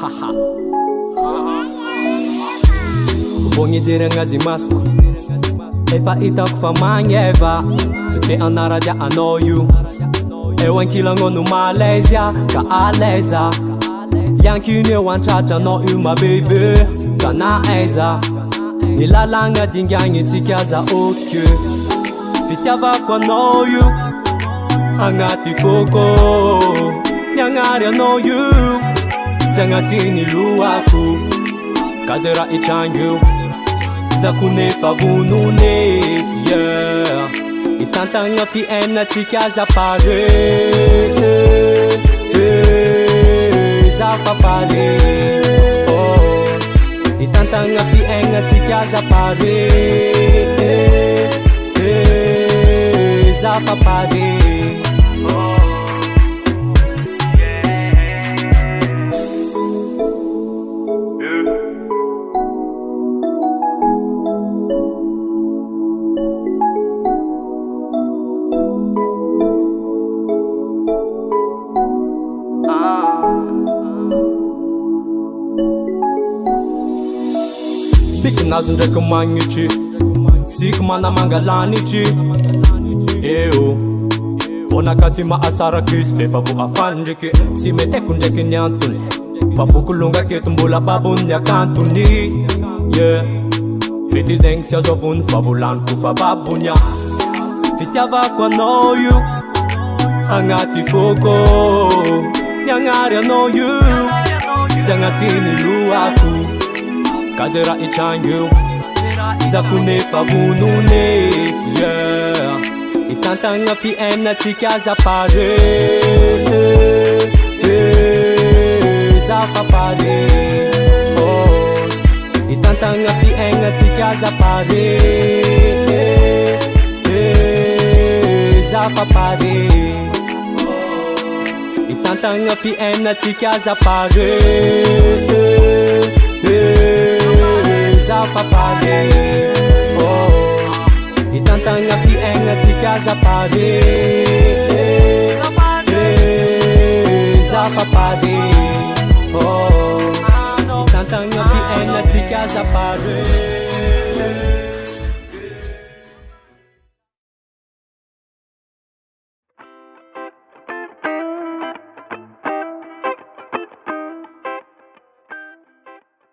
Haha. Bongidira ngazi masco. Efa ita kufamanyeva. Te anaraja anoyu. Ewan kilango no Malaysia ka aleza. Yankine wan chacha no my baby. Kana eza. Nilalanga dingangi tikaza okye. Fitava kwa no you. Angati foko. Nyangari no you. Tangatini luaku. Kazera ichangu. Zakune favunune. Yeah. Itantanga fi ena tikaza pare. Zapa pare. Oh. Itantanga fi ena tikaza pare. Zapa pare. Nazo ndraiky magnitry Tiky mana mangalanitry Eo Vonakaty mahasara kisy Fefa vo afany ndraiky Tsy meteko ndraiky ny antony Fa vokolonga keto mbola babony akantony Yeah Fety zegny tsy azovony fa volaniko fa babony Fitiavako anao io Agnaty foko Niagnary anao io Tsy agnatiny loako Kazera ichangu Zakune favunune Yeah Itantanga fi ena tikaza pare Zapa pare Oh Itantanga fi ena tikaza pare Zapa pare Itantanga fi ena tikaza pare Zapa pare Oh Itantanga fi ena tikaza pare Zapa pare Oh Itantanga fi ena tikaza pare